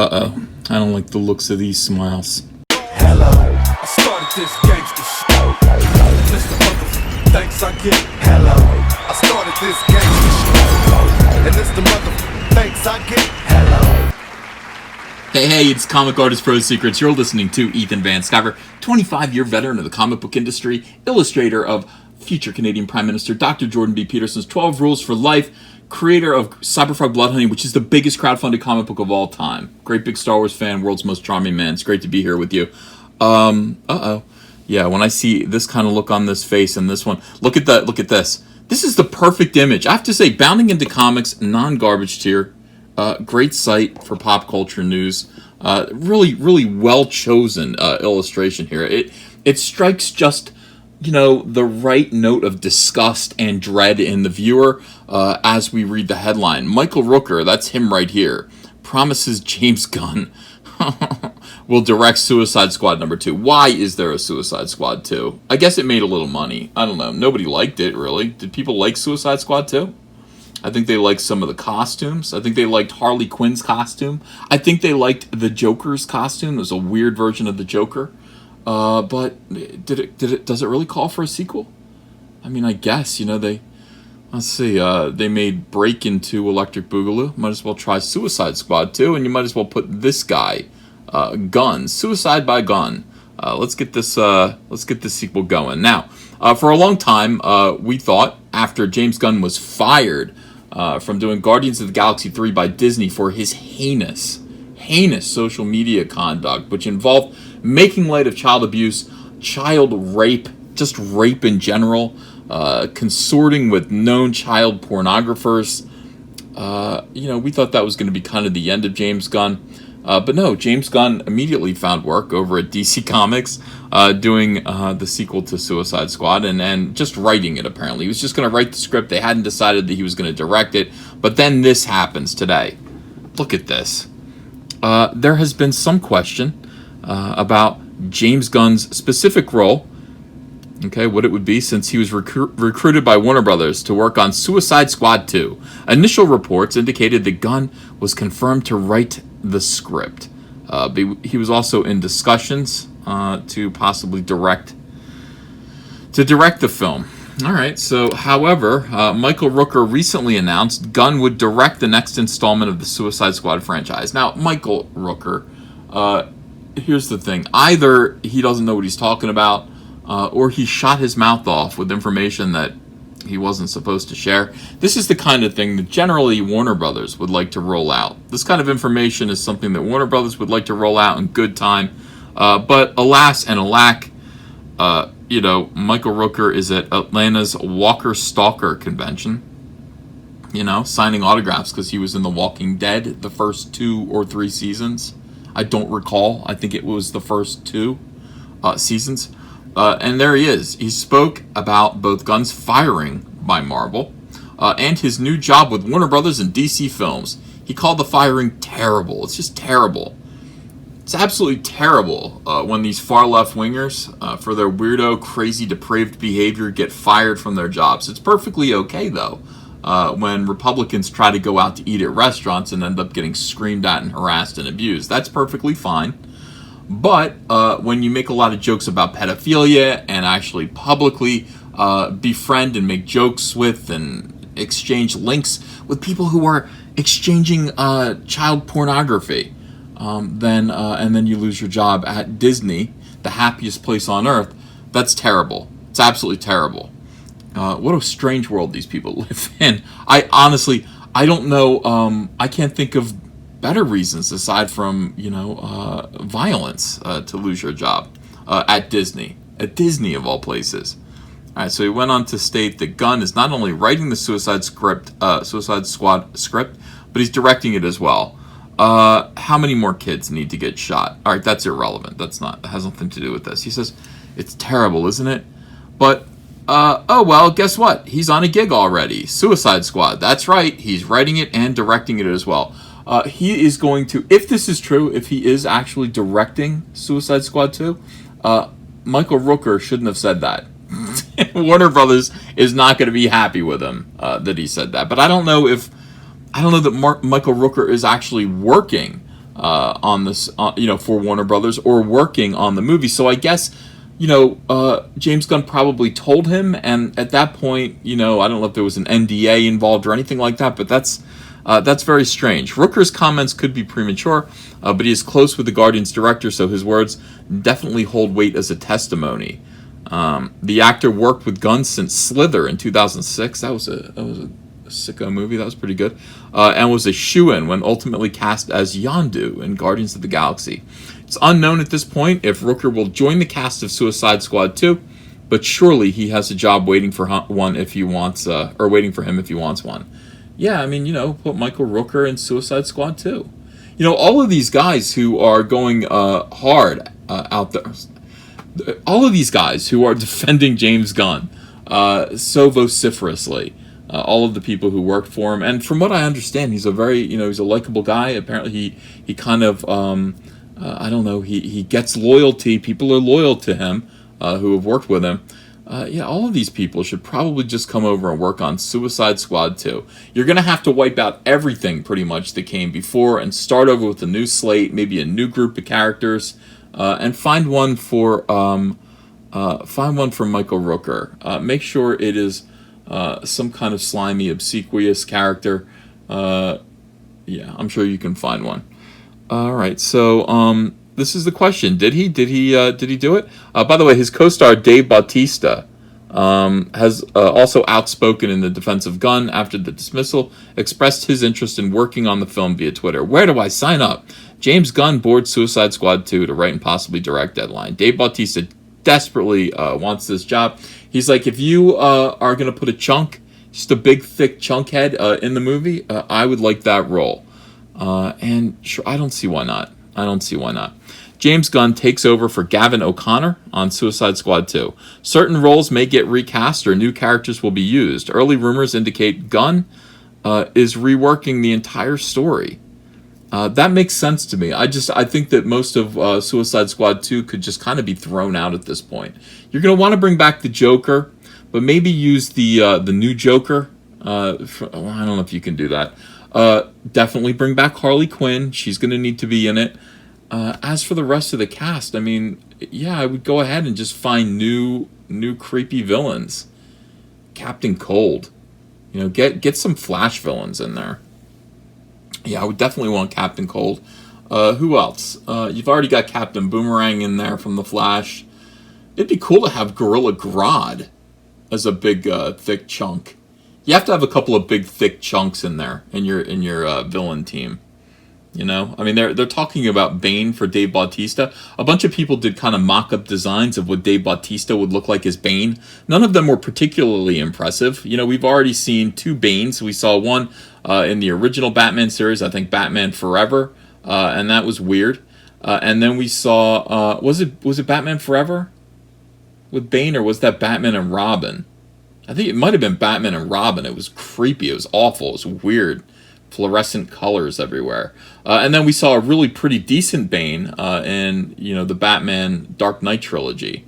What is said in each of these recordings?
Uh-oh. I don't like the looks of these smiles. Hello, I started this gangster shit. And this the motherfucking thanks I get. Hello, I started this gangster shit. And this the motherfucking thanks I get. Hello. Hey, it's Comic Artist Pro Secrets. You're listening to Ethan Van Sciver, 25-year veteran of the comic book industry, illustrator of future Canadian Prime Minister Dr. Jordan B. Peterson's 12 Rules for Life, creator of Cyberfrog Bloodhoney, which is the biggest crowdfunded comic book of all time. Great big Star Wars fan, world's most charming man. It's great to be here with you. Yeah, when I see this kind of look on this face and this one, look at this. This is the perfect image. I have to say, Bounding Into Comics, non-garbage tier. Great site for pop culture news. Really well chosen illustration here. It strikes just, the right note of disgust and dread in the viewer as we read the headline. Michael Rooker, that's him right here, promises James Gunn will direct Suicide Squad number 2. Why is there a Suicide Squad 2? I guess it made a little money. I don't know. Nobody liked it, really. Did people like Suicide Squad 2? I think they liked some of the costumes. I think they liked Harley Quinn's costume. I think they liked the Joker's costume. It was a weird version of the Joker. But does it really call for a sequel? I mean, I guess, let's see, they made Break Into Electric Boogaloo. Might as well try Suicide Squad 2, and you might as well put this guy, Gunn, Suicide by Gunn. Let's get this sequel going. Now, for a long time, we thought, after James Gunn was fired from doing Guardians of the Galaxy 3 by Disney for his heinous social media conduct, which involved making light of child abuse, child rape, just rape in general, consorting with known child pornographers. We thought that was going to be kind of the end of James Gunn. But no, James Gunn immediately found work over at DC Comics, doing the sequel to Suicide Squad and just writing it, apparently. He was just going to write the script. They hadn't decided that he was going to direct it. But then this happens today. Look at this. There has been some question about James Gunn's specific role, what it would be, since he was recruited by Warner Brothers to work on Suicide Squad 2. Initial reports indicated that Gunn was confirmed to write the script. He was also in discussions to possibly direct the film. All right, so, however, Michael Rooker recently announced Gunn would direct the next installment of the Suicide Squad franchise. Now, Michael Rooker, here's the thing. Either he doesn't know what he's talking about, or he shot his mouth off with information that he wasn't supposed to share. This is the kind of thing that generally Warner Brothers would like to roll out. This kind of information is something that Warner Brothers would like to roll out in good time. But alas and alack, Michael Rooker is at Atlanta's Walker Stalker convention, signing autographs because he was in The Walking Dead the first 2 or 3 seasons. I don't recall. I think it was the first 2 seasons. And there he is. He spoke about both Gunn's firing by Marvel and his new job with Warner Brothers and DC Films. He called the firing terrible. It's just terrible. It's absolutely terrible when these far left wingers, for their weirdo, crazy, depraved behavior, get fired from their jobs. It's perfectly okay, though, when Republicans try to go out to eat at restaurants and end up getting screamed at and harassed and abused. That's perfectly fine. But when you make a lot of jokes about pedophilia and actually publicly befriend and make jokes with and exchange links with people who are exchanging child pornography, and then you lose your job at Disney, the happiest place on earth, that's terrible. It's absolutely terrible. What a strange world these people live in. I don't know. I can't think of better reasons aside from violence to lose your job at Disney of all places. All right, so he went on to state that Gunn is not only writing the Suicide Squad script, but he's directing it as well. How many more kids need to get shot? All right, that's irrelevant. That has nothing to do with this. He says it's terrible, isn't it? But oh well, guess what? He's on a gig already. Suicide Squad. That's right. He's writing it and directing it as well. He is going to, if this is true, if he is actually directing Suicide Squad 2, Michael Rooker shouldn't have said that. Warner Brothers is not going to be happy with him that he said that. But I don't know that Michael Rooker is actually working on this, for Warner Brothers, or working on the movie. So I guess, James Gunn probably told him, and at that point, I don't know if there was an NDA involved or anything like that, but that's very strange. Rooker's comments could be premature, but he is close with the Guardians director, so his words definitely hold weight as a testimony. The actor worked with Gunn since Slither in 2006. That was a sicko movie. That was pretty good. And was a shoo-in when ultimately cast as Yondu in Guardians of the Galaxy. It's unknown at this point if Rooker will join the cast of Suicide Squad 2, but surely he has a job waiting for one if he wants, or waiting for him if he wants one. Yeah, I mean, put Michael Rooker in Suicide Squad 2. All of these guys who are going hard out there, all of these guys who are defending James Gunn so vociferously, all of the people who worked for him, and from what I understand, he's a very, he's a likable guy. Apparently, he kind of, I don't know, he gets loyalty. People are loyal to him who have worked with him. All of these people should probably just come over and work on Suicide Squad 2. You're going to have to wipe out everything pretty much that came before and start over with a new slate, maybe a new group of characters, and find one for Michael Rooker. Make sure it is some kind of slimy, obsequious character. I'm sure you can find one. All right, so this is the question: Did he do it? By the way, his co-star Dave Bautista has also outspoken in the defense of Gunn after the dismissal, expressed his interest in working on the film via Twitter. Where do I sign up? James Gunn boards Suicide Squad 2 to write and possibly direct deadline. Dave Bautista desperately wants this job. He's like, if you are going to put a chunk, just a big, thick chunk head in the movie, I would like that role. And sure, I don't see why not. James Gunn takes over for Gavin O'Connor on Suicide Squad 2. Certain roles may get recast or new characters will be used. Early rumors indicate Gunn is reworking the entire story. That makes sense to me. I think that most of Suicide Squad 2 could just kind of be thrown out at this point. You're going to want to bring back the Joker, but maybe use the new Joker. I don't know if you can do that. Definitely bring back Harley Quinn. She's going to need to be in it. As for the rest of the cast, I mean, I would go ahead and just find new creepy villains. Captain Cold. Get some Flash villains in there. Yeah, I would definitely want Captain Cold. Who else? You've already got Captain Boomerang in there from The Flash. It'd be cool to have Gorilla Grodd as a big, thick chunk. You have to have a couple of big, thick chunks in there in your villain team. I mean, they're talking about Bane for Dave Bautista. A bunch of people did kind of mock-up designs of what Dave Bautista would look like as Bane. None of them were particularly impressive. We've already seen two Banes. We saw one in the original Batman series, I think Batman Forever, and that was weird. And then we saw, was it Batman Forever with Bane, or was that Batman and Robin? I think it might have been Batman and Robin. It was creepy. It was awful. It was weird. Fluorescent colors everywhere. And then we saw a really pretty decent Bane in the Batman Dark Knight trilogy,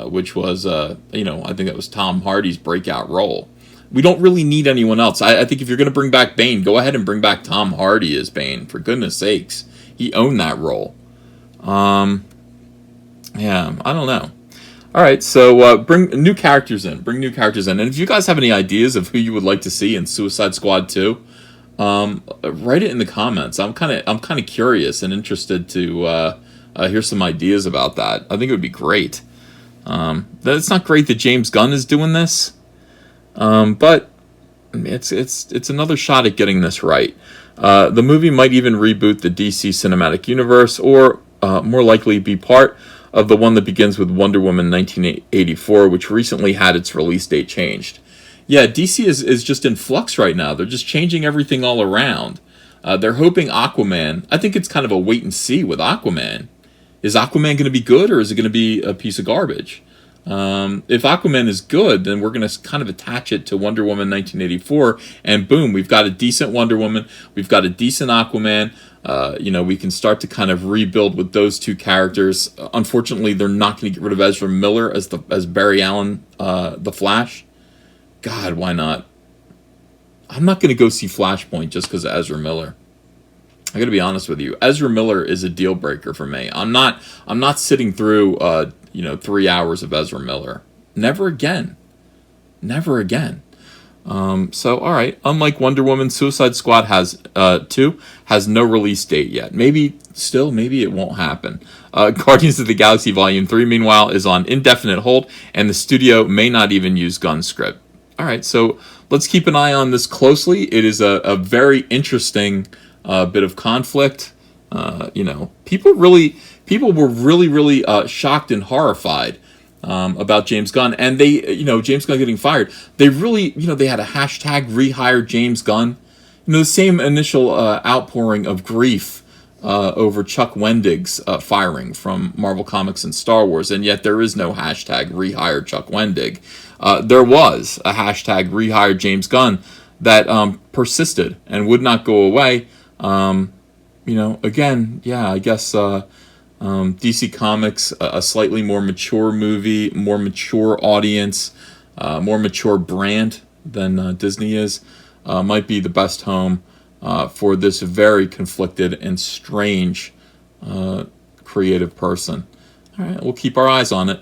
which was I think that was Tom Hardy's breakout role. We don't really need anyone else. I think if you're going to bring back Bane, go ahead and bring back Tom Hardy as Bane. For goodness sakes, he owned that role. I don't know. All right, so bring new characters in. And if you guys have any ideas of who you would like to see in Suicide Squad 2, write it in the comments. I'm kind of curious and interested to hear some ideas about that. I think it would be great. It's not great that James Gunn is doing this, but it's another shot at getting this right. The movie might even reboot the DC cinematic universe, or more likely be part of the one that begins with Wonder Woman 1984, which recently had its release date changed. Yeah, DC is just in flux right now. They're just changing everything all around. They're hoping Aquaman... I think it's kind of a wait and see with Aquaman. Is Aquaman going to be good, or is it going to be a piece of garbage? If Aquaman is good, then we're going to kind of attach it to Wonder Woman 1984, and boom, we've got a decent Wonder Woman, we've got a decent Aquaman. We can start to kind of rebuild with those two characters. Unfortunately, they're not going to get rid of Ezra Miller as Barry Allen, the Flash. God, why not? I'm not going to go see Flashpoint just because of Ezra Miller. I got to be honest with you. Ezra Miller is a deal breaker for me. I'm not sitting through 3 hours of Ezra Miller. Never again. Never again. So all right. Unlike Wonder Woman, Suicide Squad has no release date yet. Maybe it won't happen. Guardians of the Galaxy Volume 3, meanwhile, is on indefinite hold, and the studio may not even use Gunn's script. All right. So let's keep an eye on this closely. It is a very interesting bit of conflict. People were really shocked and horrified about James Gunn, and James Gunn getting fired. They really, they had a hashtag rehire James Gunn. The same initial outpouring of grief over Chuck Wendig's firing from Marvel Comics and Star Wars, and yet there is no hashtag rehire Chuck Wendig. There was a hashtag rehire James Gunn that persisted and would not go away. Again, I guess DC Comics, a slightly more mature movie, more mature audience, more mature brand than Disney is, might be the best home for this very conflicted and strange creative person. All right, we'll keep our eyes on it.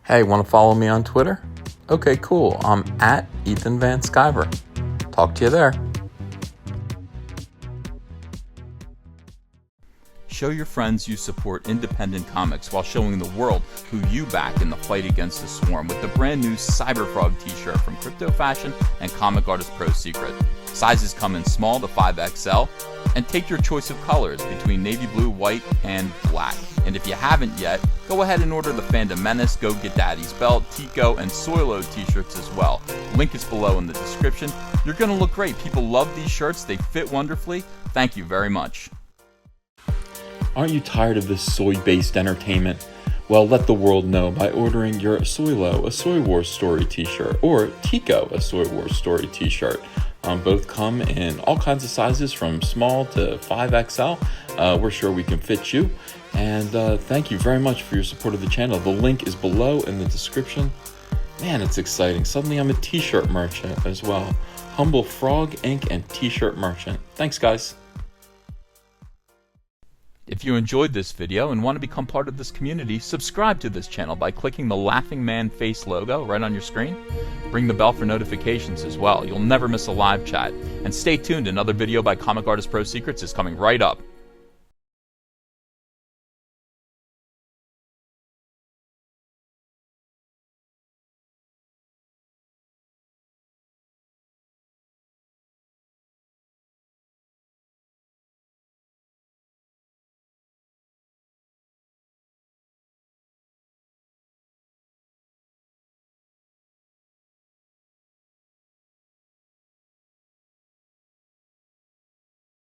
Hey, want to follow me on Twitter? Okay, cool. I'm at Ethan Van Sciver. Talk to you there. Show your friends you support independent comics while showing the world who you back in the fight against the swarm with the brand new Cyberfrog t-shirt from Crypto Fashion and Comic Artist Pro Secret. Sizes come in small to 5XL, and take your choice of colors between navy blue, white, and black. And if you haven't yet, go ahead and order the Fandom Menace, Go Get Daddy's Belt, Tico, and Soilo t-shirts as well. Link is below in the description. You're going to look great. People love these shirts. They fit wonderfully. Thank you very much. Aren't you tired of this soy-based entertainment? Well, let the world know by ordering your Soilo, a Soy Wars Story t-shirt, or Tico, a Soy Wars Story t-shirt. Both come in all kinds of sizes from small to 5XL. We're sure we can fit you. And thank you very much for your support of the channel. The link is below in the description. Man, it's exciting. Suddenly I'm a t-shirt merchant as well. Humble Frog Ink and t-shirt merchant. Thanks, guys. If you enjoyed this video and want to become part of this community, subscribe to this channel by clicking the Laughing Man face logo right on your screen. Ring the bell for notifications as well. You'll never miss a live chat. And stay tuned, another video by Comic Artist Pro Secrets is coming right up.